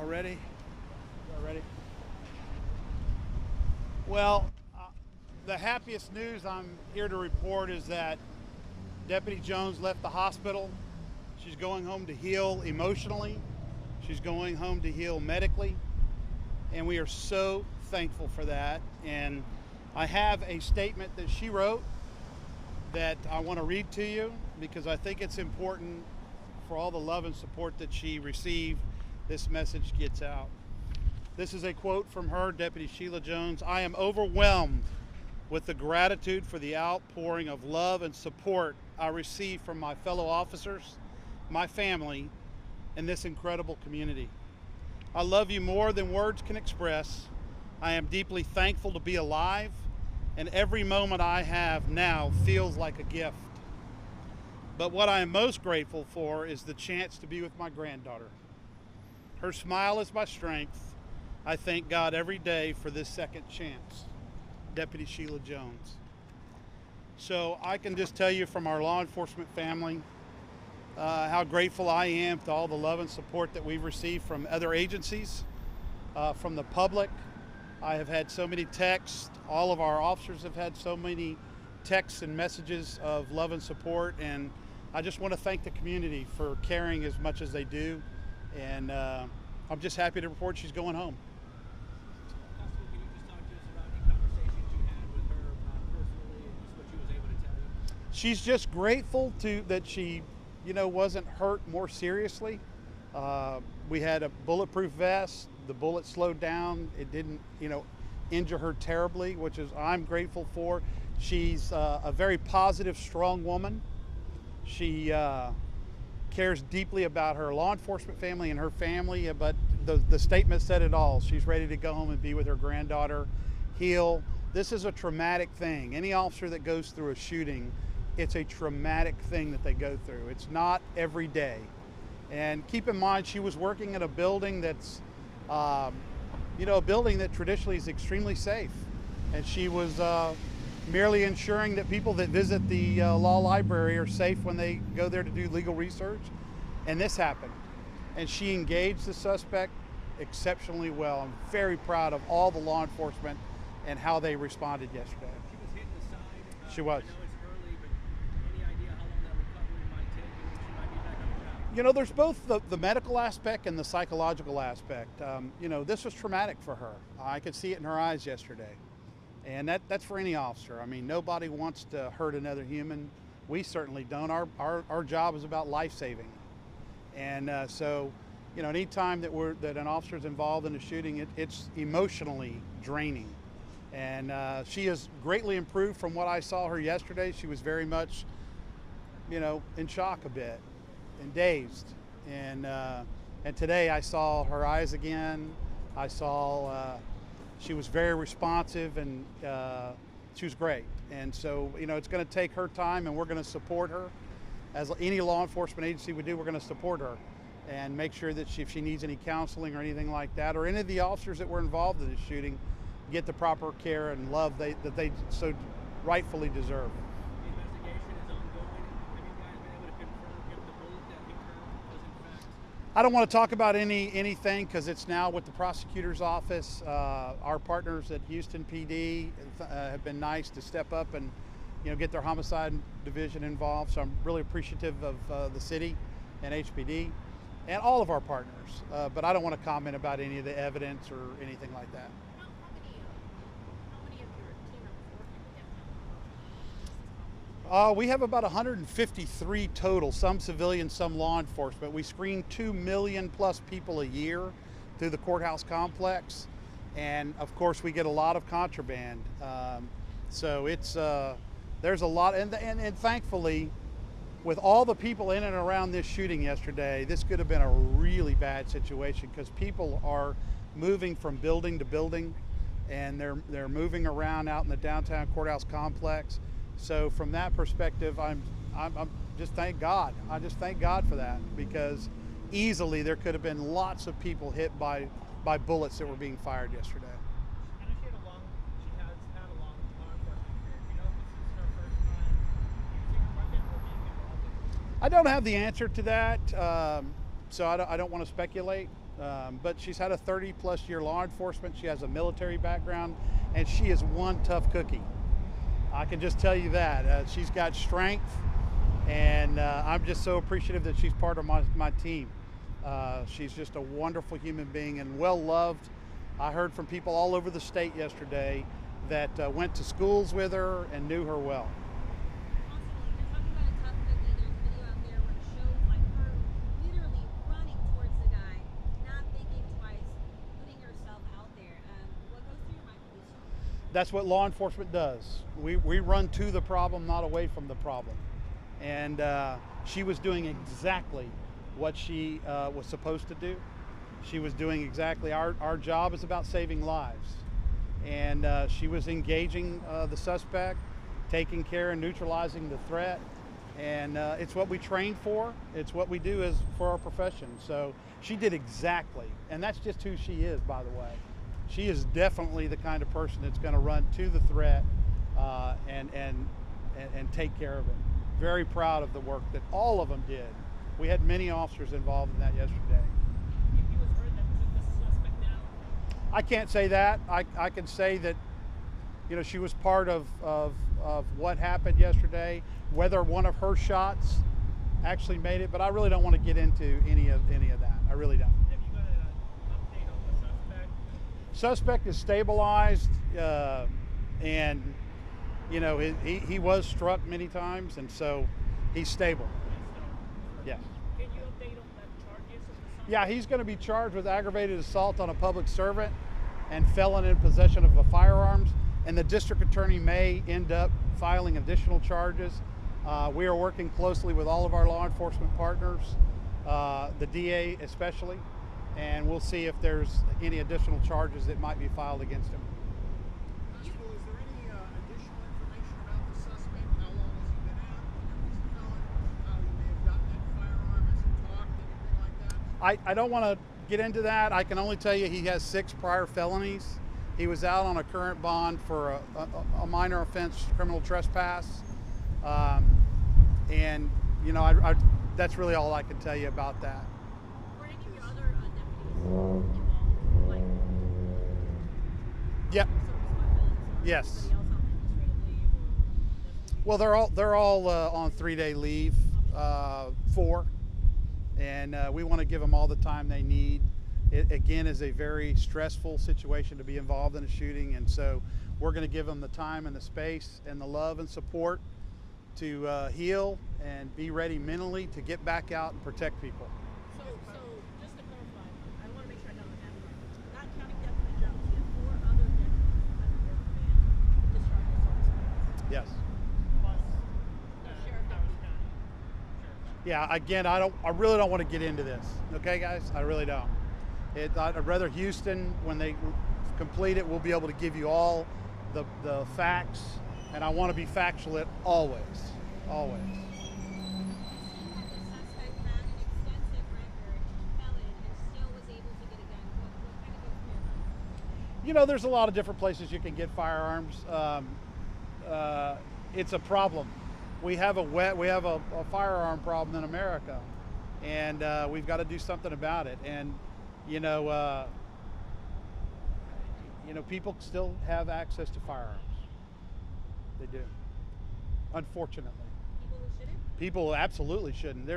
ready? Y'all ready? Well, the happiest news I'm here to report is that Deputy Jones left the hospital. She's going home to heal emotionally. She's going home to heal medically. And we are so thankful for that. And I have a statement that she wrote that I want to read to you because I think it's important for all the love and support that she received. This message gets out. This is a quote from her, Deputy Sheila Jones. "I am overwhelmed with the gratitude for the outpouring of love and support I receive from my fellow officers, my family, and this incredible community. I love you more than words can express. I am deeply thankful to be alive, and every moment I have now feels like a gift. But what I am most grateful for is the chance to be with my granddaughter. Her smile is my strength. I thank God every day for this second chance." Deputy Sheila Jones. So I can just tell you from our law enforcement family how grateful I am to all the love and support that we've received from other agencies, from the public. I have had so many texts. All of our officers have had so many texts and messages of love and support, and I just want to thank the community for caring as much as they do, and I'm just happy to report she's going home. Constable, can you just talk to us about any conversations you had with her personally and just what she was able to tell you? She's just grateful that she, wasn't hurt more seriously. We had a bulletproof vest. The bullet slowed down. It didn't, injure her terribly, which is I'm grateful for. She's a very positive, strong woman. She cares deeply about her law enforcement family and her family, but the statement said it all. She's ready to go home and be with her granddaughter, heal. This is a traumatic thing. Any officer that goes through a shooting, it's a traumatic thing that they go through. It's not every day. And keep in mind, she was working in a building that's, a building that traditionally is extremely safe. And she was merely ensuring that people that visit the law library are safe when they go there to do legal research. And this happened. And she engaged the suspect exceptionally well. I'm very proud of all the law enforcement and how they responded yesterday. She was hit in the side. She was. I know it's early, but any idea how long that recovery might take and when she might be back on the job? There's both the medical aspect and the psychological aspect. This was traumatic for her. I could see it in her eyes yesterday. And that's for any officer. I mean, nobody wants to hurt another human. We certainly don't. Our job is about life saving. And so, anytime that an officer is involved in a shooting, it's emotionally draining. And she has greatly improved from what I saw her yesterday. She was very much, in shock a bit and dazed. And today I saw her eyes again. I saw she was very responsive, and she was great. And so, it's going to take her time, and we're going to support her. As any law enforcement agency would do, we're going to support her and make sure that if she needs any counseling or anything like that, or any of the officers that were involved in this shooting, get the proper care and love that they so rightfully deserve. The investigation is ongoing. Have you guys been able to confirm if the bullet that hit her was in fact? I don't want to talk about anything because it's now with the prosecutor's office. Our partners at Houston PD have been nice to step up and get their homicide division involved. So I'm really appreciative of the city and HPD and all of our partners. But I don't want to comment about any of the evidence or anything like that. How many of your team members working with We have about 153 total, some civilian, some law enforcement. We screen 2 million plus people a year through the courthouse complex. And of course we get a lot of contraband. So it's, there's a lot, and thankfully, with all the people in and around this shooting yesterday, this could have been a really bad situation because people are moving from building to building, and they're moving around out in the downtown courthouse complex. So from that perspective, I'm just thank God. I just thank God for that, because easily there could have been lots of people hit by bullets that were being fired yesterday. I know she has had a long law enforcement career. Do you know if this is her first time using a weapon or being involved in? I don't have the answer to that, so I don't want to speculate. But she's had a 30-plus year law enforcement. She has a military background, and she is one tough cookie. I can just tell you that. She's got strength, and I'm just so appreciative that she's part of my team. She's just a wonderful human being and well loved. I heard from people all over the state yesterday that went to schools with her and knew her well. Constable, you're talking about a tough cookie. There's a video out there where it shows like her literally running towards the guy, not thinking twice, putting herself out there. What goes through your mind when you saw that? That's what law enforcement does. We run to the problem, not away from the problem. And she was doing exactly what she was supposed to do. She was doing exactly, our job is about saving lives. And she was engaging the suspect, taking care and neutralizing the threat. And it's what we train for. It's what we do for our profession. So she did exactly, and that's just who she is, by the way. She is definitely the kind of person that's going to run to the threat and take care of it. Very proud of the work that all of them did. We had many officers involved in that yesterday. He was heard that the suspect down. I can't say that. I can say that, you know, she was part of what happened yesterday. Whether one of her shots actually made it, but I really don't want to get into any of that. I really don't. Have you got an update on the suspect? Suspect is stabilized, and you know he was struck many times, and so he's stable. Yes. Can you update on the charges of the suspect? Yeah, he's going to be charged with aggravated assault on a public servant and felon in possession of a firearms, and the district attorney may end up filing additional charges. We are working closely with all of our law enforcement partners, the DA especially, and we'll see if there's any additional charges that might be filed against him. Constable, is there any additional information about the suspect? How long has he been out? When he's a felon? How he may have gotten that firearm? Has he talked? Anything like that? I don't want to get into that. I can only tell you he has 6 prior felonies. He was out on a current bond for a minor offense, criminal trespass. And, you know, that's really all I can tell you about that. Were any of your other deputies involved? Like, Yep. some responsibilities? Yes. Anybody else on administrative leave or? Well, they're all on 3-day leave, 4, and we want to give them all the time they need. It again is a very stressful situation to be involved in a shooting, and so we're going to give them the time and the space and the love and support to heal and be ready mentally to get back out and protect people. So just to clarify, I want to make sure I got the that right. Not counting Deputy Jones, you have 4 other deputies under their command discharged assault suspects. Yes. Plus, Sheriff Howard Deputy. County. Sheriff. Yeah. Again, I really don't want to get into this. Okay, guys. I really don't. I'd rather Houston, when they complete it, we'll be able to give you all the facts, and I want to be factual at always. Always. It seemed that the suspect had an extensive record, felon, and still was able to get a gun. What kind of goes through your mind? You know, there's a lot of different places you can get firearms. It's a problem. We have a firearm problem in America, and we've got to do something about it. And you know, people still have access to firearms. They do, unfortunately. People who shouldn't? People absolutely shouldn't.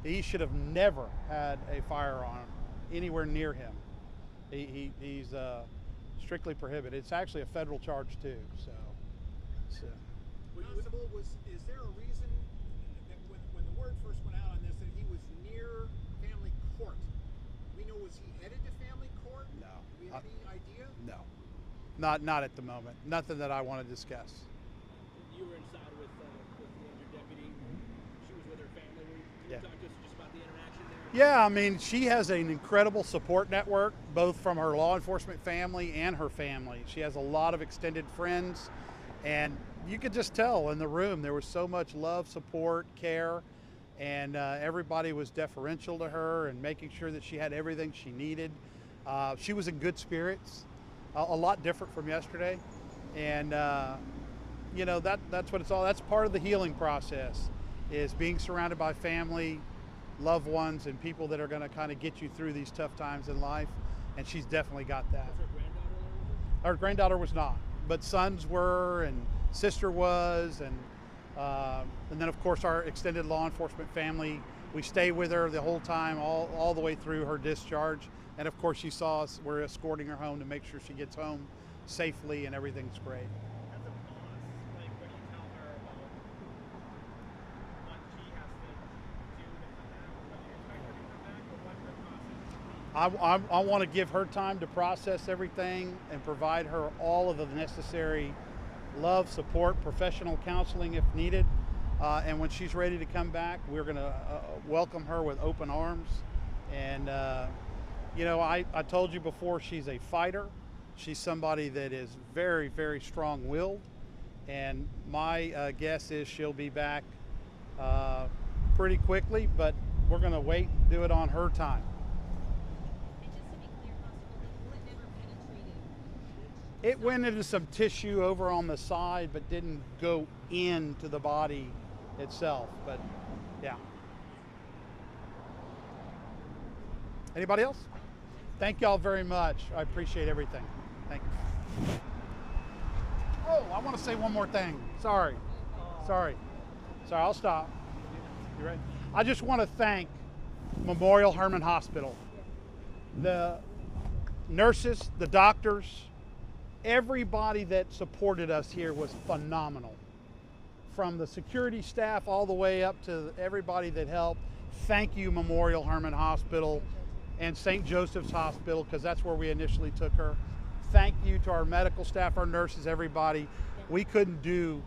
He should have never had a firearm anywhere near him. He's strictly prohibited. It's actually a federal charge too. So. Constable, is there a reason that when the word first went out on this that he was near family court? We know, was he headed to family court? No. Do we have any idea? No, not at the moment. Nothing that I want to discuss. You were inside with the injured deputy. She was with her family. Can you Yeah. talk to us just about the interaction there? Yeah, I mean, she has an incredible support network, both from her law enforcement family and her family. She has a lot of extended friends, and you could just tell in the room there was so much love, support, care, and everybody was deferential to her and making sure that she had everything she needed. She was in good spirits, a lot different from yesterday, and you know, that's what it's all. That's part of the healing process, is being surrounded by family, loved ones and people that are going to kind of get you through these tough times in life, and she's definitely got that. Was her granddaughter there with her? Our granddaughter was not, but sons were, and sister was, and then of course our extended law enforcement family. We stay with her the whole time, all the way through her discharge, and of course you saw us. We're escorting her home to make sure she gets home safely and everything's great. As a boss, like, what do you tell her about what she has to do to come back, or whether you expect her to come back, or what her process is? I want to give her time to process everything and provide her all of the necessary love, support, professional counseling if needed. And when she's ready to come back, we're going to welcome her with open arms. And, you know, I told you before, she's a fighter. She's somebody that is very, very strong-willed. And my guess is she'll be back pretty quickly, but we're going to wait and do it on her time. And just to be clear, Constable, the bullet never penetrated. It went into some tissue over on the side, but didn't go into the body itself. But yeah. Anybody else? Thank y'all very much. I appreciate everything. Thank you. Oh, I want to say one more thing. Sorry. I'll stop. You ready? I just want to thank Memorial Hermann Hospital, the nurses, the doctors, everybody that supported us here was phenomenal. From the security staff all the way up to everybody that helped. Thank you, Memorial Hermann Hospital and St. Joseph's Hospital, because that's where we initially took her. Thank you to our medical staff, our nurses, everybody. We couldn't do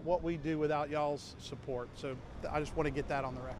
what we do without y'all's support. So I just want to get that on the record.